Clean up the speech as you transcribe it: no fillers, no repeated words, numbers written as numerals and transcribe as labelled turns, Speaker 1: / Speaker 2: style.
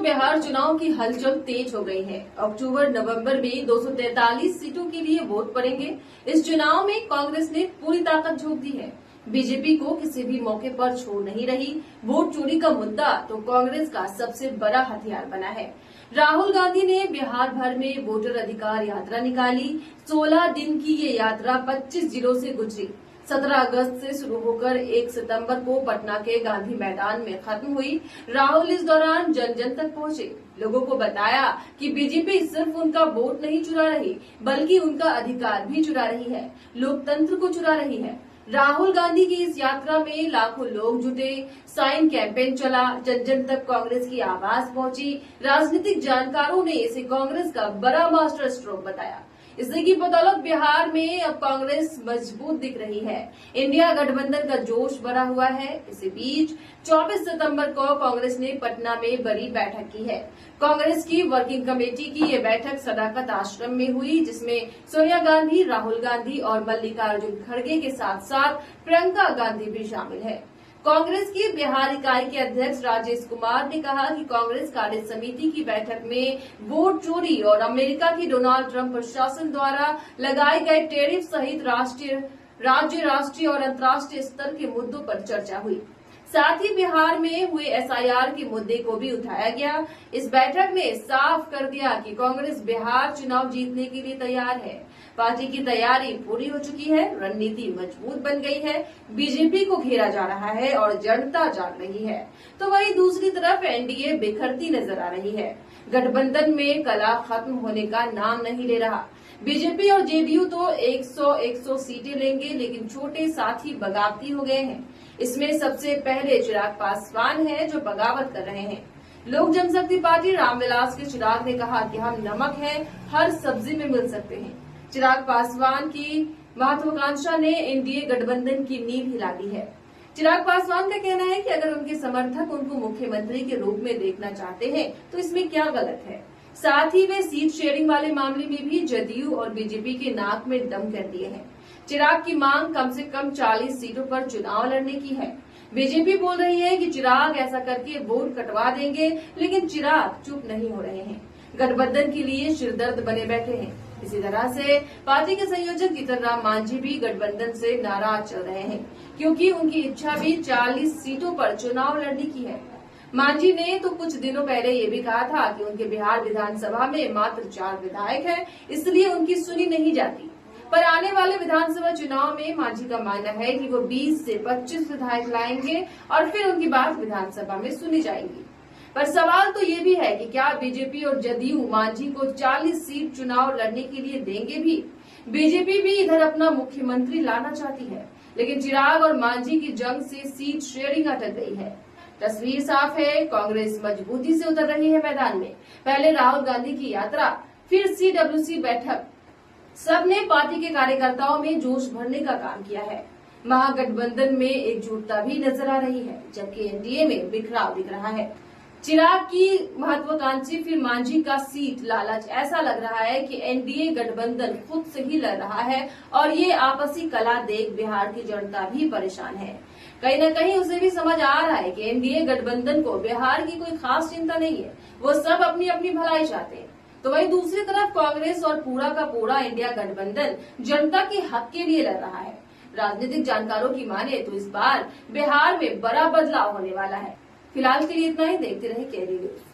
Speaker 1: बिहार चुनाव की हलचल तेज हो गई है। अक्टूबर नवंबर में 243 सीटों के लिए वोट पड़ेंगे। इस चुनाव में कांग्रेस ने पूरी ताकत झोंक दी है। बीजेपी को किसी भी मौके पर छोड़ नहीं रही। वोट चोरी का मुद्दा तो कांग्रेस का सबसे बड़ा हथियार बना है। राहुल गांधी ने बिहार भर में वोटर अधिकार यात्रा निकाली। 16 दिन की ये यात्रा 25 जिलों से गुजरी। 17 अगस्त से शुरू होकर 1 सितंबर को पटना के गांधी मैदान में खत्म हुई। राहुल इस दौरान जन जन तक पहुंचे। लोगों को बताया कि बीजेपी सिर्फ उनका वोट नहीं चुरा रही, बल्कि उनका अधिकार भी चुरा रही है, लोकतंत्र को चुरा रही है। राहुल गांधी की इस यात्रा में लाखों लोग जुटे, साइन कैंपेन चला, जन जन तक कांग्रेस की आवाज पहुंची। राजनीतिक जानकारों ने इसे कांग्रेस का बड़ा मास्टर स्ट्रोक बताया। इसी की बदौलत बिहार में अब कांग्रेस मजबूत दिख रही है। इंडिया गठबंधन का जोश बढ़ा हुआ है। इसी बीच 24 सितंबर को कांग्रेस ने पटना में बड़ी बैठक की है। कांग्रेस की वर्किंग कमेटी की ये बैठक सदाकत आश्रम में हुई, जिसमें सोनिया गांधी, राहुल गांधी और मल्लिकार्जुन खड़गे के साथ साथ प्रियंका गांधी भी शामिल है। कांग्रेस की बिहार इकाई के अध्यक्ष राजेश कुमार ने कहा कि कांग्रेस कार्य समिति की बैठक में वोट चोरी और अमेरिका की डोनाल्ड ट्रंप प्रशासन द्वारा लगाए गए टैरिफ सहित राज्य, राष्ट्रीय और अंतर्राष्ट्रीय स्तर के मुद्दों पर चर्चा हुई। साथ ही बिहार में हुए एसआईआर के मुद्दे को भी उठाया गया। इस बैठक ने साफ कर दिया कि कांग्रेस बिहार चुनाव जीतने के लिए तैयार है। पार्टी की तैयारी पूरी हो चुकी है, रणनीति मजबूत बन गई है, बीजेपी को घेरा जा रहा है और जनता जाग रही है। तो वहीं दूसरी तरफ एनडीए बिखरती नजर आ रही है। गठबंधन में कला खत्म होने का नाम नहीं ले रहा। बीजेपी और जेडीयू तो 100 सीटें लेंगे, लेकिन छोटे साथी बगावती हो गए हैं। इसमें सबसे पहले चिराग पासवान है, जो बगावत कर रहे हैं। लोक जनशक्ति पार्टी रामविलास के चिराग ने कहा कि हम नमक है, हर सब्जी में मिल सकते हैं। चिराग पासवान की महत्वाकांक्षा ने एनडीए गठबंधन की नींव हिला दी है। चिराग पासवान का कहना है कि अगर उनके समर्थक उनको मुख्यमंत्री के रूप में देखना चाहते हैं तो इसमें क्या गलत है। साथ ही वे सीट शेयरिंग वाले मामले में भी जदयू और बीजेपी के नाक में दम कर दिए हैं। चिराग की मांग कम से कम 40 सीटों पर चुनाव लड़ने की है। बीजेपी बोल रही है कि चिराग ऐसा करके वोट कटवा देंगे, लेकिन चिराग चुप नहीं हो रहे हैं। गठबंधन के लिए सिरदर्द बने बैठे हैं। इसी तरह से पार्टी के संयोजक जीतन राम मांझी भी गठबंधन से नाराज चल रहे हैं, क्योंकि उनकी इच्छा भी 40 सीटों पर चुनाव लड़ने की है। मांझी ने तो कुछ दिनों पहले ये भी कहा था कि उनके बिहार विधानसभा में मात्र 4 विधायक हैं, इसलिए उनकी सुनी नहीं जाती। पर आने वाले विधानसभा चुनाव में मांझी का मानना है कि वो 20 से 25 विधायक लाएंगे और फिर उनकी बात विधानसभा में सुनी जाएगी। पर सवाल तो ये भी है कि क्या बीजेपी और जदयू मांझी को 40 सीट चुनाव लड़ने के लिए देंगे भी। बीजेपी भी इधर अपना मुख्यमंत्री लाना चाहती है, लेकिन चिराग और मांझी की जंग से सीट शेयरिंग अटक गई है। तस्वीर साफ है, कांग्रेस मजबूती से उतर रही है मैदान में। पहले राहुल गांधी की यात्रा, फिर CWC बैठक, सबने पार्टी के कार्यकर्ताओं में जोश भरने का काम किया है। महागठबंधन में एकजुटता भी नजर आ रही है, जबकि एनडीए में बिखराव दिख रहा है। चिराग की महत्वाकांक्षी फिर मांझी का सीट लालच, ऐसा लग रहा है कि एनडीए गठबंधन खुद से ही लड़ रहा है और ये आपसी कला देख बिहार की जनता भी परेशान है। कहीं न कहीं उसे भी समझ आ रहा है कि एनडीए गठबंधन को बिहार की कोई खास चिंता नहीं है, वो सब अपनी अपनी भलाई चाहते हैं। तो वहीं दूसरी तरफ कांग्रेस और पूरा का पूरा इंडिया गठबंधन जनता के हक के लिए लड़ रहा है। राजनीतिक जानकारों की माने तो इस बार बिहार में बड़ा बदलाव होने वाला है। फिलहाल के लिए इतना ही। देखते रहे केडी न्यूज।